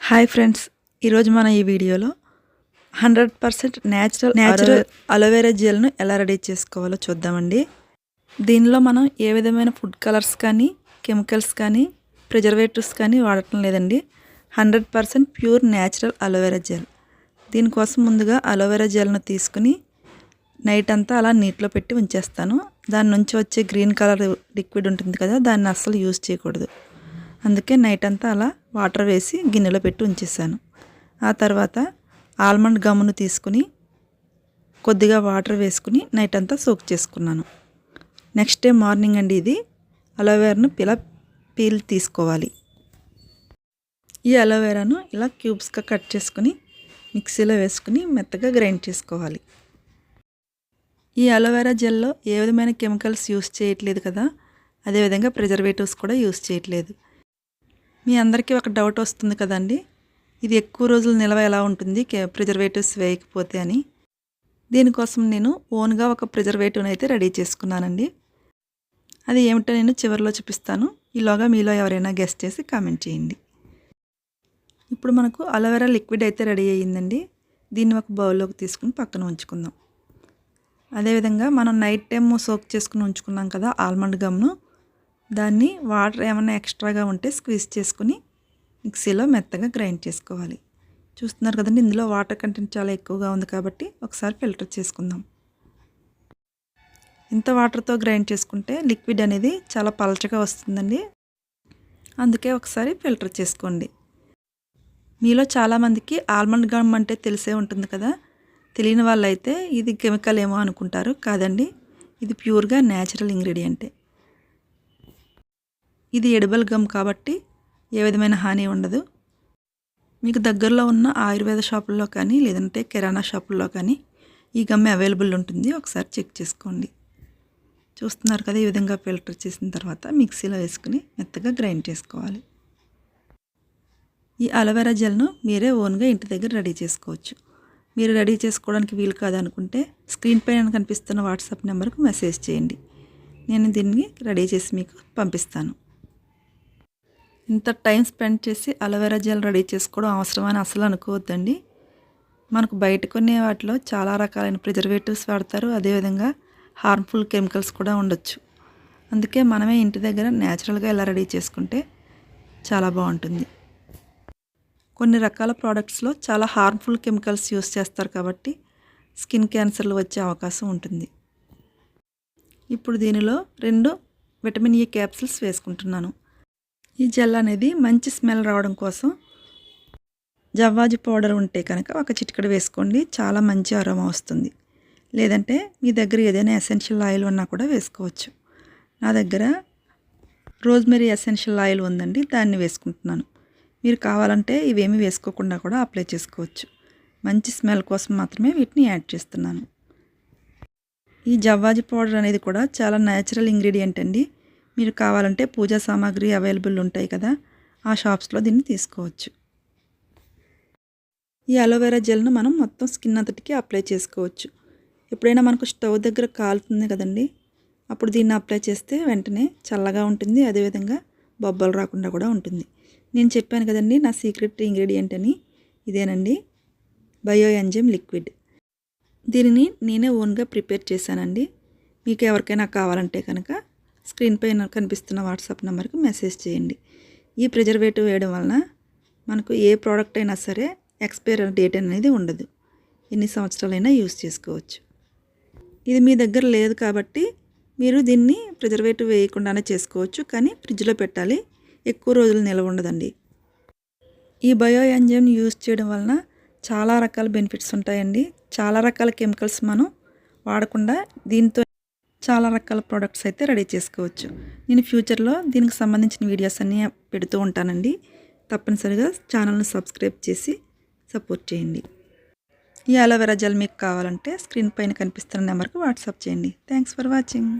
Hi friends, ఈరోజు మన ఈ వీడియోలో 100% న్యాచురల్ అలోవెరా జెల్ను ఎలా రెడీ చేసుకోవాలో చూద్దామండి. దీనిలో మనం ఏ విధమైన ఫుడ్ కలర్స్ కానీ కెమికల్స్ కానీ ప్రిజర్వేటివ్స్ కానీ వాడటం లేదండి. 100% ప్యూర్ న్యాచురల్ అలోవెరా జెల్. దీనికోసం ముందుగా అలోవెరా జెల్ను తీసుకుని నైట్ అంతా అలా నీటిలో పెట్టి ఉంచేస్తాను. దాని నుంచి వచ్చే గ్రీన్ కలర్ లిక్విడ్ ఉంటుంది కదా, దాన్ని అస్సలు యూజ్ చేయకూడదు. అందుకే నైట్ అంతా అలా వాటర్ వేసి గిన్నెలో పెట్టి ఉంచేసాను. ఆ తర్వాత ఆల్మండ్ గమ్మును తీసుకుని కొద్దిగా వాటర్ వేసుకుని నైట్ అంతా సోక్ చేసుకున్నాను. నెక్స్ట్ డే మార్నింగ్ అండి ఇది అలోవెరాను ఇలా పీల్ తీసుకోవాలి. ఈ అలోవెరాను ఇలా క్యూబ్స్గా కట్ చేసుకుని మిక్సీలో వేసుకుని మెత్తగా గ్రైండ్ చేసుకోవాలి. ఈ అలోవెరా జెల్లో ఏ విధమైన కెమికల్స్ యూస్ చేయట్లేదు కదా, అదేవిధంగా ప్రిజర్వేటివ్స్ కూడా యూస్ చేయట్లేదు. మీ అందరికీ ఒక డౌట్ వస్తుంది కదండి, ఇది ఎక్కువ రోజులు నిల్వ ఎలా ఉంటుంది ప్రిజర్వేటివ్స్ వేయకపోతే అని. దీనికోసం నేను ఓన్గా ఒక ప్రిజర్వేటివ్ని అయితే రెడీ చేసుకున్నానండి. అది ఏమిటో నేను చివరిలో చూపిస్తాను. ఈలోగా మీలో ఎవరైనా గెస్ట్ చేసి కామెంట్ చేయండి. ఇప్పుడు మనకు అలోవెరా లిక్విడ్ అయితే రెడీ అయ్యిందండి. దీన్ని ఒక బౌల్లోకి తీసుకుని పక్కన ఉంచుకుందాం. అదేవిధంగా మనం నైట్ టైం సోక్ చేసుకుని ఉంచుకున్నాం కదా ఆల్మండ్ గమ్ను, దాన్ని వాటర్ ఏమైనా ఎక్స్ట్రాగా ఉంటే స్క్వీజ్ చేసుకుని మిక్సీలో మెత్తగా గ్రైండ్ చేసుకోవాలి. చూస్తున్నారు కదండి, ఇందులో వాటర్ కంటెంట్ చాలా ఎక్కువగా ఉంది కాబట్టి ఒకసారి ఫిల్టర్ చేసుకుందాం. ఇంత వాటర్తో గ్రైండ్ చేసుకుంటే లిక్విడ్ అనేది చాలా పలచగా వస్తుందండి. అందుకే ఒకసారి ఫిల్టర్ చేసుకోండి. మీలో చాలామందికి ఆల్మండ్ గమ్ అంటే తెలిసే ఉంటుంది కదా, తెలియని వాళ్ళైతే ఇది కెమికల్ ఏమో అనుకుంటారు. కాదండి, ఇది ప్యూర్గా న్యాచురల్ ఇంగ్రీడియంటే. ఇది ఎడిబుల్ గమ్ కాబట్టి ఏ విధమైన హాని ఉండదు. మీకు దగ్గరలో ఉన్న ఆయుర్వేద షాపుల్లో కానీ లేదంటే కిరాణా షాపుల్లో కానీ ఈ గమ్ అవైలబుల్ ఉంటుంది. ఒకసారి చెక్ చేసుకోండి. చూస్తున్నారు కదా, ఈ విధంగా ఫిల్టర్ చేసిన తర్వాత మిక్సీలో వేసుకుని మెత్తగా గ్రైండ్ చేసుకోవాలి. ఈ అలోవెరా జెల్ను మీరే ఓన్గా ఇంటి దగ్గర రెడీ చేసుకోవచ్చు. మీరు రెడీ చేసుకోవడానికి వీలు కాదనుకుంటే స్క్రీన్ పైన కనిపిస్తున్న వాట్సాప్ నెంబర్కు మెసేజ్ చేయండి. నేను దీన్ని రెడీ చేసి మీకు పంపిస్తాను. ఇంత టైం స్పెండ్ చేసి అలోవెరా జెల్ రెడీ చేసుకోవడం అవసరమని అసలు అనుకోవద్దండి. మనకు బయట కొనే వాటిలో చాలా రకాలైన ప్రిజర్వేటివ్స్ వాడతారు. అదేవిధంగా హార్మ్ఫుల్ కెమికల్స్ కూడా ఉండొచ్చు. అందుకే మనమే ఇంటి దగ్గర న్యాచురల్గా ఇలా రెడీ చేసుకుంటే చాలా బాగుంటుంది. కొన్ని రకాల ప్రోడక్ట్స్లో చాలా హార్మ్ఫుల్ కెమికల్స్ యూస్ చేస్తారు కాబట్టి స్కిన్ క్యాన్సర్లు వచ్చే అవకాశం ఉంటుంది. ఇప్పుడు దీనిలో 2 విటమిన్ E క్యాప్సిల్స్ వేసుకుంటున్నాను. ఈ జెల్ అనేది మంచి స్మెల్ రావడం కోసం జవ్వాజి పౌడర్ ఉంటే కనుక ఒక చిటికెడు వేసుకోండి, చాలా మంచి అరోమా వస్తుంది. లేదంటే మీ దగ్గర ఏదైనా ఎసెన్షియల్ ఆయిల్ ఉన్నా కూడా వేసుకోవచ్చు. నా దగ్గర రోజ్మెరీ ఎసెన్షియల్ ఆయిల్ ఉందండి, దాన్ని వేసుకుంటున్నాను. మీరు కావాలంటే ఇవేమీ వేసుకోకుండా కూడా అప్లై చేసుకోవచ్చు. మంచి స్మెల్ కోసం మాత్రమే వీటిని యాడ్ చేస్తున్నాను. ఈ జవ్వాజి పౌడర్ అనేది కూడా చాలా న్యాచురల్ ఇంగ్రీడియంట్ అండి. మీరు కావాలంటే పూజా సామాగ్రి అవైలబుల్ ఉంటాయి కదా, ఆ షాప్స్లో దీన్ని తీసుకోవచ్చు. ఈ అలోవెరా జెల్ను మనం మొత్తం స్కిన్ అంతటికి అప్లై చేసుకోవచ్చు. ఎప్పుడైనా మనకు స్టవ్ దగ్గర కాలుతుంది కదండి, అప్పుడు దీన్ని అప్లై చేస్తే వెంటనే చల్లగా ఉంటుంది. అదేవిధంగా బొబ్బలు రాకుండా కూడా ఉంటుంది. నేను చెప్పాను కదండి నా సీక్రెట్ ఇంగ్రీడియంట్ అని, ఇదేనండి బయో ఎంజైమ్ లిక్విడ్. దీనిని నేనే ఓన్గా ప్రిపేర్ చేశానండి. మీకు ఎవరికైనా కావాలంటే కనుక స్క్రీన్ పైన కనిపిస్తున్న వాట్సాప్ నెంబర్కి మెసేజ్ చేయండి. ఈ ప్రిజర్వేటివ్ వేయడం వలన మనకు ఏ ప్రోడక్ట్ అయినా సరే ఎక్స్పైర్ డేట్ అనేది ఉండదు. ఎన్ని సంవత్సరాలైనా యూస్ చేసుకోవచ్చు. ఇది మీ దగ్గర లేదు కాబట్టి మీరు దీన్ని ప్రిజర్వేటివ్ వేయకుండానే చేసుకోవచ్చు, కానీ ఫ్రిడ్జ్లో పెట్టాలి. ఎక్కువ రోజులు నిల్వ ఉండదండి. ఈ బయో ఎంజైమ్ యూస్ చేయడం వలన చాలా రకాల బెనిఫిట్స్ ఉంటాయండి. చాలా రకాల కెమికల్స్ మనం వాడకుండా దీంతో చాలా రకాల ప్రోడక్ట్స్ అయితే రెడీ చేసుకోవచ్చు. నేను ఫ్యూచర్లో దీనికి సంబంధించిన వీడియోస్ అన్నీ పెడుతూ ఉంటానండి. తప్పనిసరిగా ఛానల్ను సబ్స్క్రైబ్ చేసి సపోర్ట్ చేయండి. ఈ అలోవెరా జెల్ మీకు కావాలంటే స్క్రీన్ పైన కనిపిస్తున్న నెంబర్కి వాట్సాప్ చేయండి. Thanks for watching.